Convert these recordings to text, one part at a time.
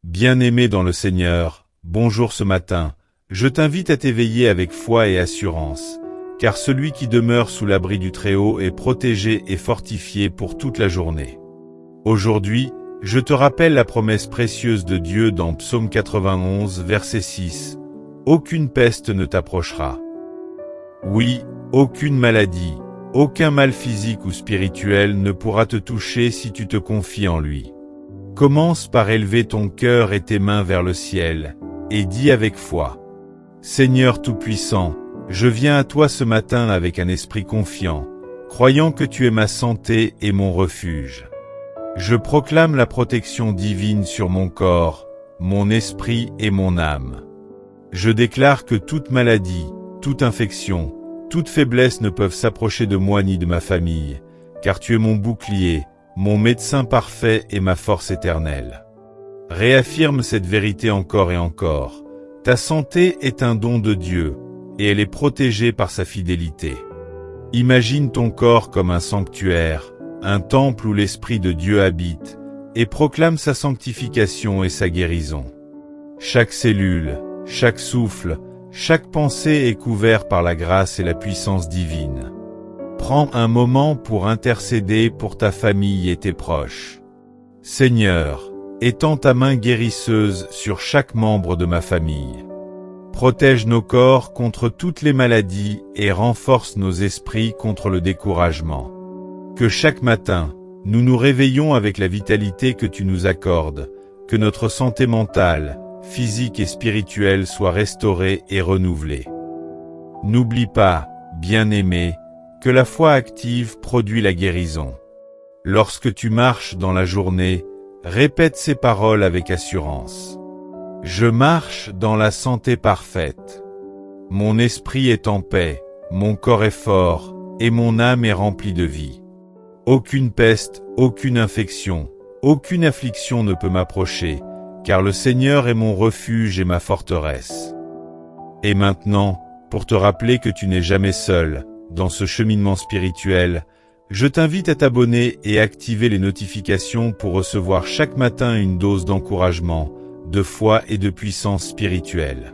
Bien-aimé dans le Seigneur, bonjour ce matin, je t'invite à t'éveiller avec foi et assurance, car celui qui demeure sous l'abri du Très-Haut est protégé et fortifié pour toute la journée. Aujourd'hui, je te rappelle la promesse précieuse de Dieu dans Psaume 91, verset 6. « Aucune peste ne t'approchera. » Oui, aucune maladie, aucun mal physique ou spirituel ne pourra te toucher si tu te confies en lui. Commence par élever ton cœur et tes mains vers le ciel, et dis avec foi. Seigneur Tout-Puissant, je viens à toi ce matin avec un esprit confiant, croyant que tu es ma santé et mon refuge. Je proclame la protection divine sur mon corps, mon esprit et mon âme. Je déclare que toute maladie, toute infection, toute faiblesse ne peuvent s'approcher de moi ni de ma famille, car tu es mon bouclier, mon médecin parfait et ma force éternelle. Réaffirme cette vérité encore et encore. Ta santé est un don de Dieu, et elle est protégée par sa fidélité. Imagine ton corps comme un sanctuaire, un temple où l'Esprit de Dieu habite, et proclame sa sanctification et sa guérison. Chaque cellule, chaque souffle, chaque pensée est couvert par la grâce et la puissance divine. Prends un moment pour intercéder pour ta famille et tes proches. Seigneur, étends ta main guérisseuse sur chaque membre de ma famille. Protège nos corps contre toutes les maladies et renforce nos esprits contre le découragement. Que chaque matin, nous nous réveillons avec la vitalité que tu nous accordes, que notre santé mentale, physique et spirituelle soit restaurée et renouvelée. N'oublie pas, bien-aimé, que la foi active produit la guérison. Lorsque tu marches dans la journée, répète ces paroles avec assurance. Je marche dans la santé parfaite. Mon esprit est en paix, mon corps est fort, et mon âme est remplie de vie. Aucune peste, aucune infection, aucune affliction ne peut m'approcher, car le Seigneur est mon refuge et ma forteresse. Et maintenant, pour te rappeler que tu n'es jamais seul, dans ce cheminement spirituel, je t'invite à t'abonner et activer les notifications pour recevoir chaque matin une dose d'encouragement, de foi et de puissance spirituelle.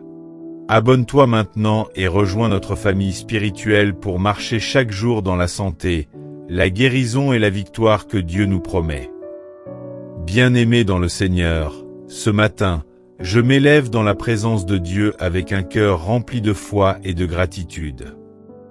Abonne-toi maintenant et rejoins notre famille spirituelle pour marcher chaque jour dans la santé, la guérison et la victoire que Dieu nous promet. Bien-aimé dans le Seigneur, ce matin, je m'élève dans la présence de Dieu avec un cœur rempli de foi et de gratitude.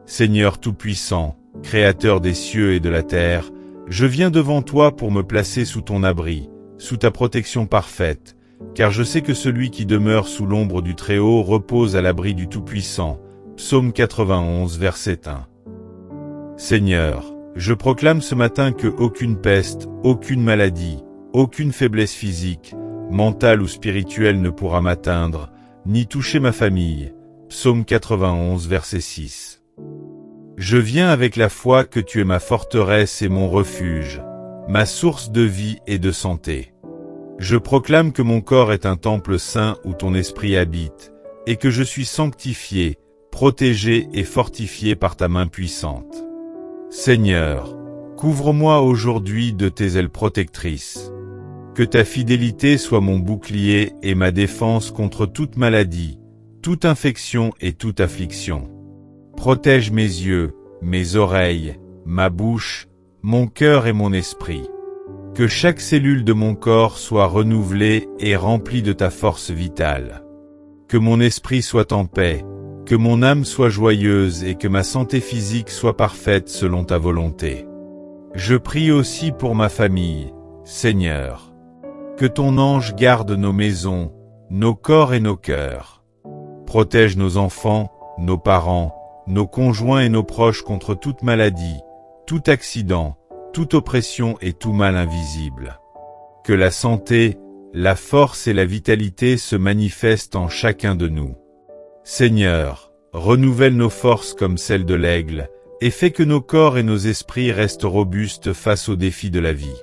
Seigneur Tout-Puissant, Créateur des cieux et de la terre, je viens devant toi pour me placer sous ton abri, sous ta protection parfaite, car je sais que celui qui demeure sous l'ombre du Très-Haut repose à l'abri du Tout-Puissant. Psaume 91, verset 1. Seigneur, je proclame ce matin que aucune peste, aucune maladie, aucune faiblesse physique, mentale ou spirituelle ne pourra m'atteindre, ni toucher ma famille. Psaume 91, verset 6. Je viens avec la foi que tu es ma forteresse et mon refuge, ma source de vie et de santé. Je proclame que mon corps est un temple saint où ton esprit habite, et que je suis sanctifié, protégé et fortifié par ta main puissante. Seigneur, couvre-moi aujourd'hui de tes ailes protectrices. Que ta fidélité soit mon bouclier et ma défense contre toute maladie, toute infection et toute affliction. Protège mes yeux, mes oreilles, ma bouche, mon cœur et mon esprit. Que chaque cellule de mon corps soit renouvelée et remplie de ta force vitale. Que mon esprit soit en paix, que mon âme soit joyeuse et que ma santé physique soit parfaite selon ta volonté. Je prie aussi pour ma famille, Seigneur. Que ton ange garde nos maisons, nos corps et nos cœurs. Protège nos enfants, nos parents, nos conjoints et nos proches contre toute maladie, tout accident, toute oppression et tout mal invisible. Que la santé, la force et la vitalité se manifestent en chacun de nous. Seigneur, renouvelle nos forces comme celles de l'aigle, et fais que nos corps et nos esprits restent robustes face aux défis de la vie.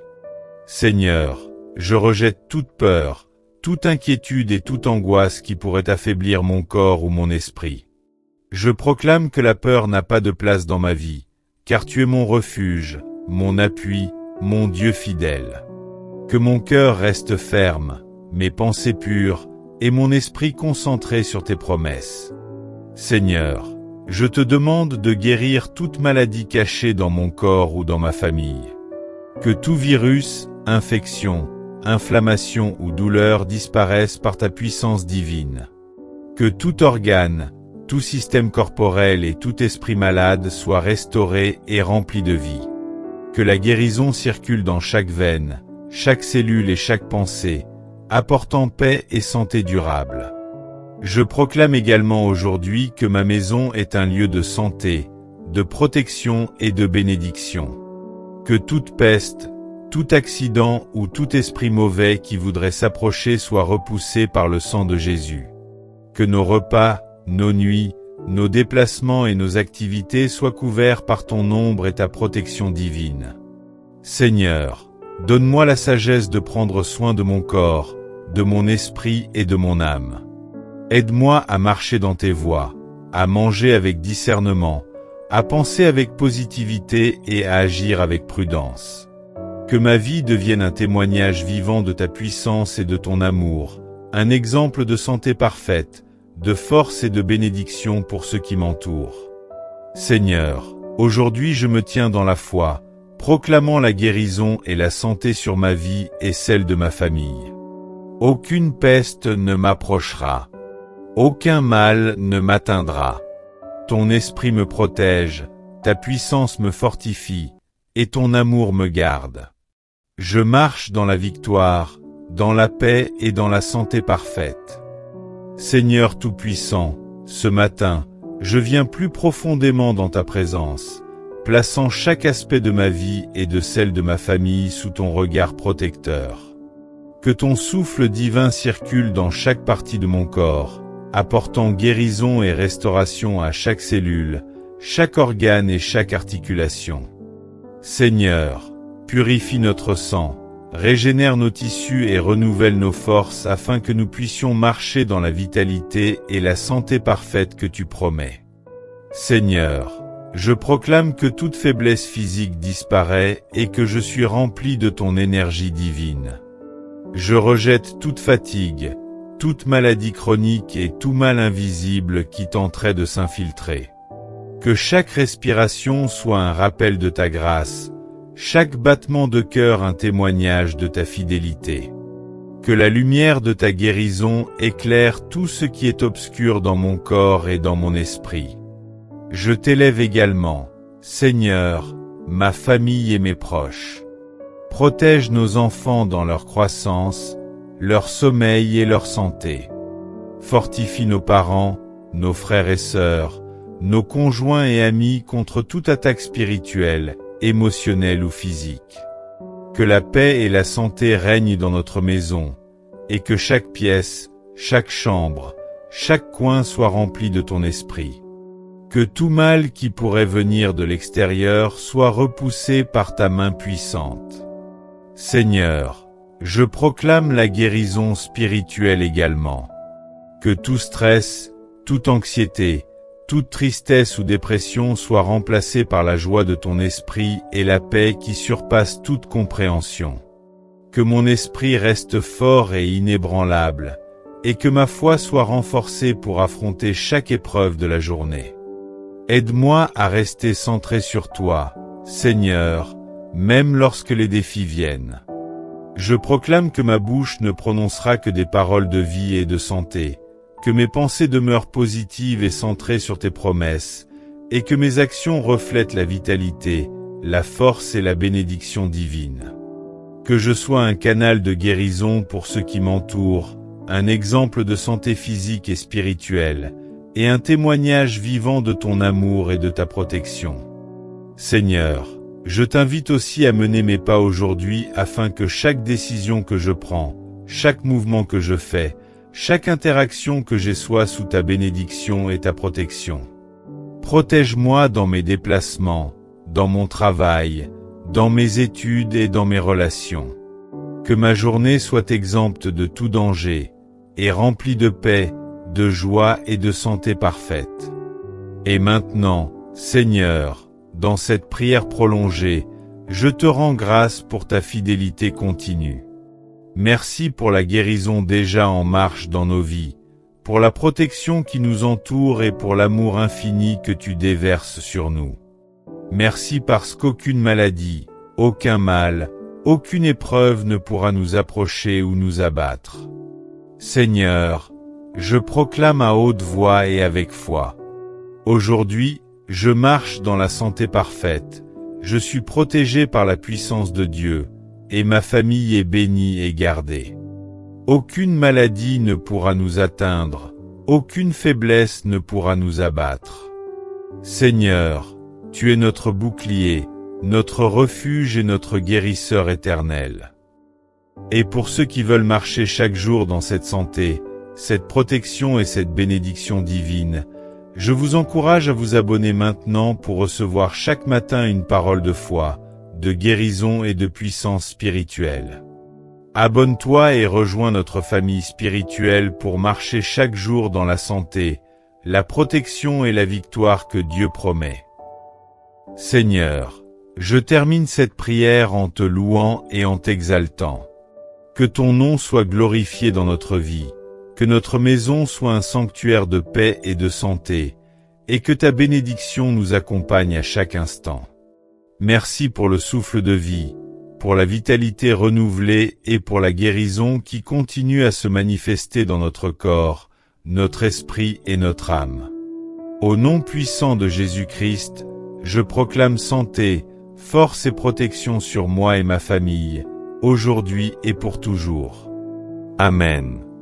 Seigneur, je rejette toute peur, toute inquiétude et toute angoisse qui pourrait affaiblir mon corps ou mon esprit. Je proclame que la peur n'a pas de place dans ma vie, car tu es mon refuge, mon appui, mon Dieu fidèle. Que mon cœur reste ferme, mes pensées pures, et mon esprit concentré sur tes promesses. Seigneur, je te demande de guérir toute maladie cachée dans mon corps ou dans ma famille. Que tout virus, infection, inflammation ou douleur disparaisse par ta puissance divine. Que tout organe, tout système corporel et tout esprit malade soit restauré et rempli de vie. Que la guérison circule dans chaque veine, chaque cellule et chaque pensée, apportant paix et santé durable. Je proclame également aujourd'hui que ma maison est un lieu de santé, de protection et de bénédiction. Que toute peste, tout accident ou tout esprit mauvais qui voudrait s'approcher soit repoussé par le sang de Jésus. Que nos repas, nos nuits, nos déplacements et nos activités soient couverts par ton ombre et ta protection divine. Seigneur, donne-moi la sagesse de prendre soin de mon corps, de mon esprit et de mon âme. Aide-moi à marcher dans tes voies, à manger avec discernement, à penser avec positivité et à agir avec prudence. Que ma vie devienne un témoignage vivant de ta puissance et de ton amour, un exemple de santé parfaite, de force et de bénédiction pour ceux qui m'entourent. Seigneur, aujourd'hui je me tiens dans la foi, proclamant la guérison et la santé sur ma vie et celle de ma famille. Aucune peste ne m'approchera. Aucun mal ne m'atteindra. Ton esprit me protège, ta puissance me fortifie, et ton amour me garde. Je marche dans la victoire, dans la paix et dans la santé parfaite. Seigneur Tout-Puissant, ce matin, je viens plus profondément dans ta présence, plaçant chaque aspect de ma vie et de celle de ma famille sous ton regard protecteur. Que ton souffle divin circule dans chaque partie de mon corps, apportant guérison et restauration à chaque cellule, chaque organe et chaque articulation. Seigneur, purifie notre sang, régénère nos tissus et renouvelle nos forces afin que nous puissions marcher dans la vitalité et la santé parfaite que tu promets. Seigneur, je proclame que toute faiblesse physique disparaît et que je suis rempli de ton énergie divine. Je rejette toute fatigue, toute maladie chronique et tout mal invisible qui tenterait de s'infiltrer. Que chaque respiration soit un rappel de ta grâce, chaque battement de cœur un témoignage de ta fidélité. Que la lumière de ta guérison éclaire tout ce qui est obscur dans mon corps et dans mon esprit. Je t'élève également, Seigneur, ma famille et mes proches. Protège nos enfants dans leur croissance, leur sommeil et leur santé. Fortifie nos parents, nos frères et sœurs, nos conjoints et amis contre toute attaque spirituelle, émotionnelle ou physique. Que la paix et la santé règnent dans notre maison, et que chaque pièce, chaque chambre, chaque coin soit rempli de ton esprit. Que tout mal qui pourrait venir de l'extérieur soit repoussé par ta main puissante. Seigneur, je proclame la guérison spirituelle également. Que tout stress, toute anxiété, toute tristesse ou dépression soit remplacée par la joie de ton esprit et la paix qui surpasse toute compréhension. Que mon esprit reste fort et inébranlable, et que ma foi soit renforcée pour affronter chaque épreuve de la journée. Aide-moi à rester centré sur toi, Seigneur, même lorsque les défis viennent. Je proclame que ma bouche ne prononcera que des paroles de vie et de santé, que mes pensées demeurent positives et centrées sur tes promesses, et que mes actions reflètent la vitalité, la force et la bénédiction divine. Que je sois un canal de guérison pour ceux qui m'entourent, un exemple de santé physique et spirituelle, et un témoignage vivant de ton amour et de ta protection. Seigneur, je t'invite aussi à mener mes pas aujourd'hui afin que chaque décision que je prends, chaque mouvement que je fais, chaque interaction que j'ai soit sous ta bénédiction et ta protection. Protège-moi dans mes déplacements, dans mon travail, dans mes études et dans mes relations. Que ma journée soit exempte de tout danger, et remplie de paix, de joie et de santé parfaite. Et maintenant, Seigneur, dans cette prière prolongée, je te rends grâce pour ta fidélité continue. Merci pour la guérison déjà en marche dans nos vies, pour la protection qui nous entoure et pour l'amour infini que tu déverses sur nous. Merci parce qu'aucune maladie, aucun mal, aucune épreuve ne pourra nous approcher ou nous abattre. Seigneur, je proclame à haute voix et avec foi. Aujourd'hui, je marche dans la santé parfaite, je suis protégé par la puissance de Dieu, et ma famille est bénie et gardée. Aucune maladie ne pourra nous atteindre, aucune faiblesse ne pourra nous abattre. Seigneur, tu es notre bouclier, notre refuge et notre guérisseur éternel. Et pour ceux qui veulent marcher chaque jour dans cette santé, cette protection et cette bénédiction divine, je vous encourage à vous abonner maintenant pour recevoir chaque matin une parole de foi, de guérison et de puissance spirituelle. Abonne-toi et rejoins notre famille spirituelle pour marcher chaque jour dans la santé, la protection et la victoire que Dieu promet. Seigneur, je termine cette prière en te louant et en t'exaltant. Que ton nom soit glorifié dans notre vie, que notre maison soit un sanctuaire de paix et de santé, et que ta bénédiction nous accompagne à chaque instant. Merci pour le souffle de vie, pour la vitalité renouvelée et pour la guérison qui continue à se manifester dans notre corps, notre esprit et notre âme. Au nom puissant de Jésus-Christ, je proclame santé, force et protection sur moi et ma famille, aujourd'hui et pour toujours. Amen.